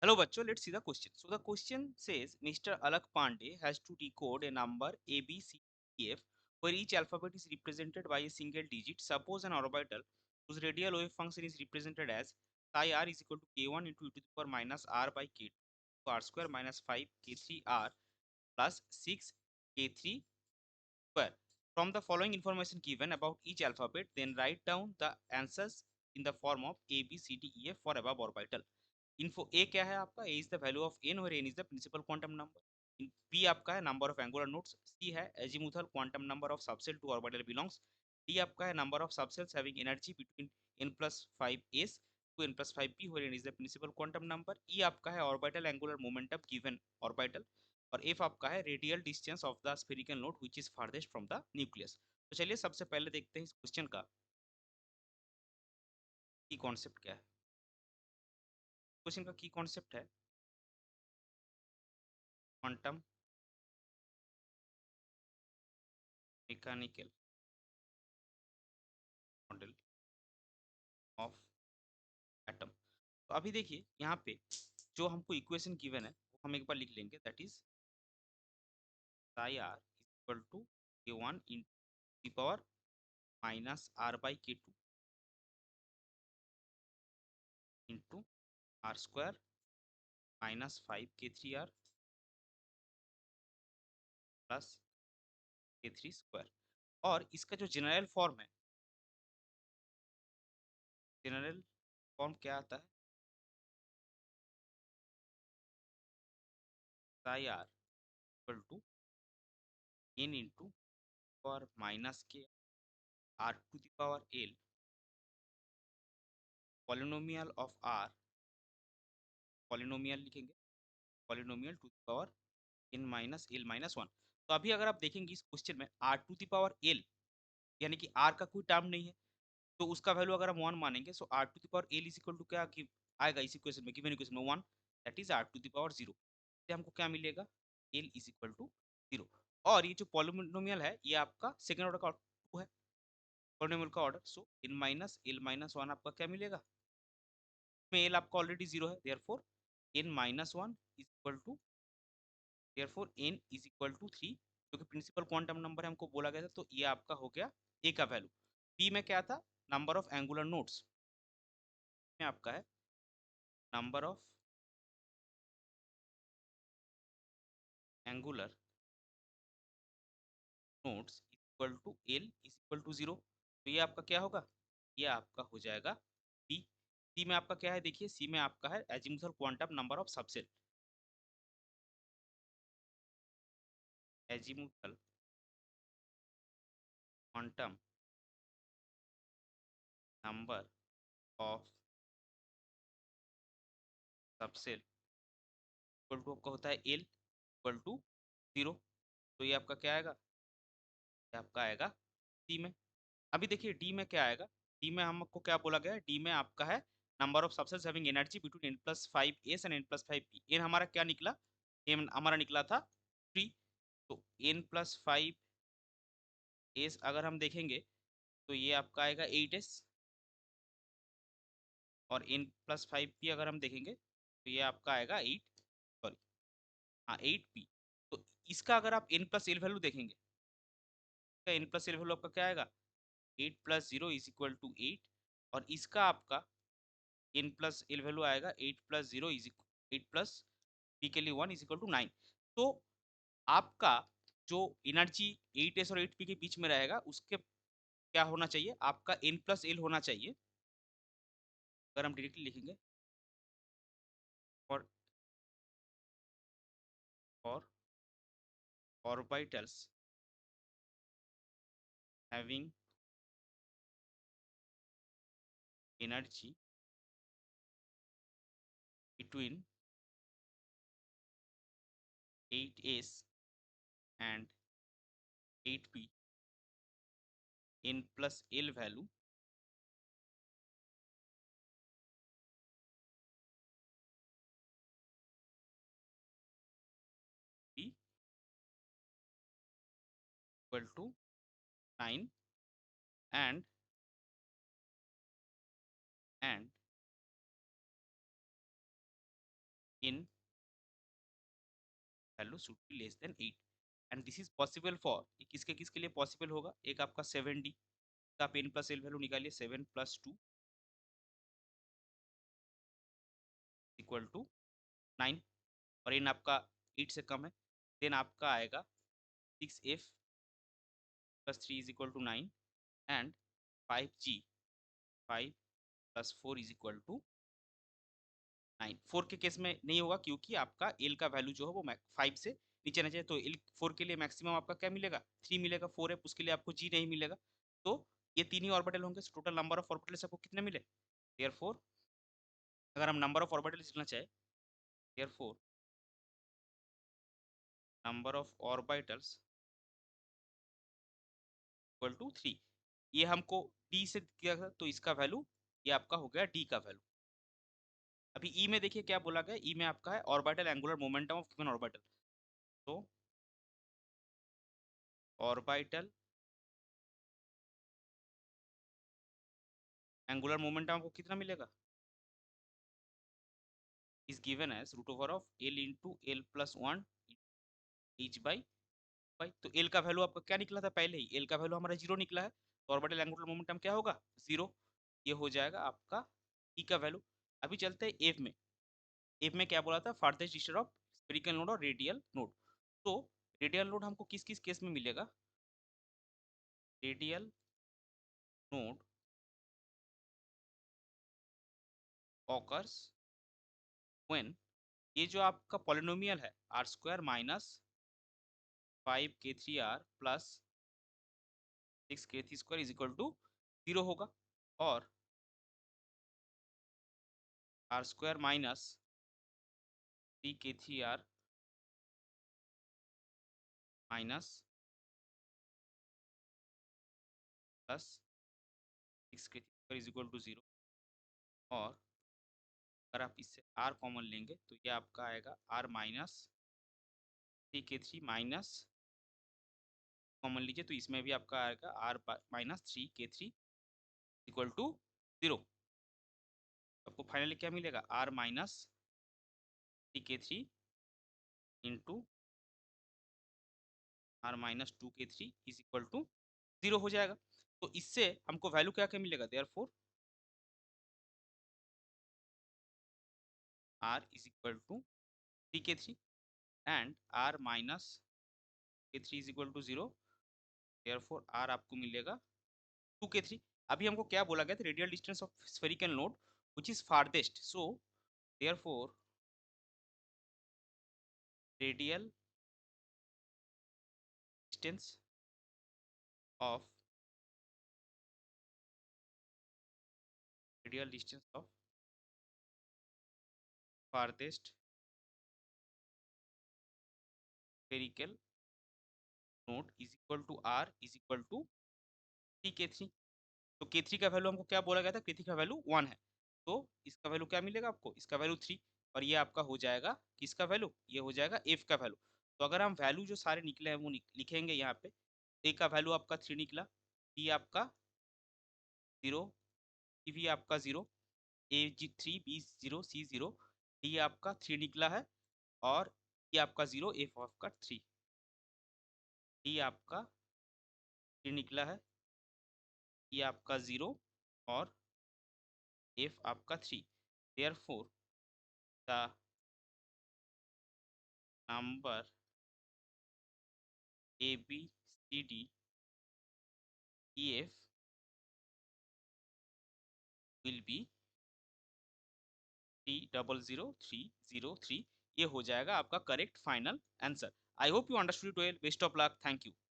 Hello, bachcho. Let's see the question. So the question says, Mr. Alak Pandey has to decode a number A, B, C, E, F, where each alphabet is represented by a single digit. Suppose an orbital whose radial wave function is represented as psi r is equal to k1 into e to the power minus r by k2 r square minus 5 k3 r plus 6 k3 square. From the following information given about each alphabet, then write down the answers in the form of A, B, C, D, E, F for above orbital. Info a क्या है आपका, a is the value of n और n is the principal quantum number. B आपका है number of angular nodes. C है azimuthal quantum number of subshell to orbital belongs. D आपका है number of subshells having energy between n plus 5 s to n plus 5 p where n is the principal quantum number. E आपका है orbital angular momentum given orbital. और F आपका है radial distance of the spherical node which is farthest from the nucleus. तो चलिए सबसे पहले देखते हैं इस क्वेश्चन का की कॉन्सेप्ट क्या है. क्वेश्चन का की कॉन्सेप्ट है quantum mechanical model of atom. तो अभी देखिए यहाँ पे जो हमको इक्वेशन गिवन है वो हम एक बार लिख लेंगे. That is psi r equal to k one in power minus r by k two into r square minus 5 k3 r plus k3 square. और इसका जो जनरल फॉर्म है, जनरल फॉर्म क्या आता है, psi r equal to n into power minus k r to the power l polynomial of r. Polynomial लिखेंगे, polynomial to the power n minus l minus one. तो अभी अगर आप देखेंगे इस क्वेश्चन में R to the power L यानी कि आर का कोई टर्म नहीं है, तो उसका वैल्यू अगर हम वन मानेंगे so r to the power l is equal to क्या आएगा इस इक्वेशन में, गिवन इक्वेशन में one. That is r to the power zero. इससे हमको क्या मिलेगा, l is equal to zero. और ये जो पॉलिनोमियल है ये आपका सेकंड ऑर्डर का टू है, पॉलिनोमियल का order. So n minus l minus one आपका क्या मिलेगा, में एल आपका ऑलरेडी जीरो है, therefore N minus one is equal to, therefore n is equal to 3, जो कि प्रिंसिपल क्वांटम नंबर है हमको बोला गया था. तो ये आपका हो गया a का वैल्यू. p में क्या था, नंबर ऑफ एंगुलर नोड्स में आपका है number of angular nodes equal to l is equal to zero. तो ये आपका क्या होगा, ये आपका हो जाएगा p. c में आपका क्या है, देखिए c में आपका है azimuthal quantum number of subshell. Azimuthal quantum number of subshell equal to आपका होता है l इक्वल टू जीरो. तो ये आपका क्या आएगा, ये आपका आएगा डी में. अभी देखिए डी में क्या आएगा, डी में हमको क्या बोला गया है, डी में आपका है number of subshells having energy between n plus 5s and n plus 5p. N हमारा क्या निकला, एन हमारा निकला था 3. तो n प्लस 5s अगर हम देखेंगे तो ये आपका आएगा 8s. और n प्लस 5p अगर हम देखेंगे तो ये आपका आएगा 8, सॉरी हाँ 8p. तो इसका अगर आप n प्लस एल वैल्यू देखेंगे, n प्लस एल वैल्यू आपका क्या आएगा, 8 plus zero is equal to 8. और इसका आपका n प्लस एल वैल्यू आएगा 8 plus zero is 8 plus p के लिए 1 इज इक्वल टू 9. तो आपका जो एनर्जी 8s और 8p के बीच में रहेगा उसके क्या होना चाहिए, आपका n प्लस एल होना चाहिए. अगर हम डायरेक्टली लिखेंगे for for orbitals having energy between 8s and 8p, n plus L value equal to 9 and in value should be less than 8 and this is possible for ये किसके किसके लिए possible होगा एक आपका 7D का आप n प्लस एल वैल्यू निकालिए 7 + 2 इक्वल टू 9 और n आपका 8 से कम है देन आपका आएगा 6F + 3 = 9 एंड 5G 5 + 4 = 9 4 के केस में नहीं होगा क्योंकि आपका एल का वैल्यू जो है वो 5 से नीचे ना जाए तो एल 4 के लिए मैक्सिमम आपका क्या मिलेगा 3 मिलेगा 4 है उसके लिए आपको जी नहीं मिलेगा तो ये तीन ही ऑर्बिटल होंगे टोटल नंबर ऑफ ऑर्बिटल्स आपको कितने मिले देयरफॉर अगर हम नंबर ऑफ ऑर्बिटल्स लिखना चाहे therefore number of orbitals equal to 3 ये हमको डी से दिया था तो इसका वैल्यू ये आपका हो गया डी का वैल्यू अभी ई में देखिए क्या बोला गया ई में आपका है orbital angular momentum of given orbital तो ऑर्बिटल एंगुलर मोमेंटम आपको कितना मिलेगा is given as root over of L into L plus 1 each by तो L का वैल्यू आपका क्या निकला था पहले ही L का वैल्यू हमारा 0 निकला है तो ऑर्बिटल एंगुलर मोमेंटम क्या होगा 0 ये हो जाएगा आपका E का वैल्यू अभी चलते हैं F में F में क्या बोला था farthest distance of spherical node और रेडियल नोड तो रेडियल नोड हमको किस किस केस में मिलेगा रेडियल नोड ऑकर्स व्हेन ये जो आपका पॉलिनोमियल है r² - 5k3r प्लस 6k3² = 0 होगा और r² - 3k3r minus plus 6k3² = 0 और अगर आप इससे r कॉमन लेंगे तो ये आपका आएगा r minus 3k3 minus common लीजिए तो इसमें भी आपका आएगा r माइनस 3k3 = 0 आपको फाइनली क्या मिलेगा r minus 3k3 into r minus 2k3 = 0 हो जाएगा तो इससे हमको वैल्यू क्या क्या मिलेगा therefore r = 3k3 and r minus k3 = 0 therefore r आपको मिलेगा 2k3 अभी हमको क्या बोला गया था radial distance of spherical node which is farthest so therefore radial distance of radial distance of farthest spherical node is equal to r is equal to 3k3 तो k3 का वैल्यू हमको क्या बोला गया था k3 का वैल्यू 1 है तो इसका वैल्यू क्या मिलेगा आपको इसका वैल्यू 3 और ये आपका हो जाएगा किसका वैल्यू ये हो जाएगा f का वैल्यू तो अगर हम वैल्यू जो सारे निकले हैं वो लिखेंगे यहाँ पे a का वैल्यू आपका 3 निकला b आपका 0 c भी आपका 0 a ji 3 b 0 c 0 d आपका 3 निकला है और ये आपका 0 f आपका 3 d आपका 3 निकला है ये आपका 0 और f आपका 3 therefore the number a b c d e f will be 300303 ये हो जाएगा आपका correct final answer I hope you understood it well best of luck thank you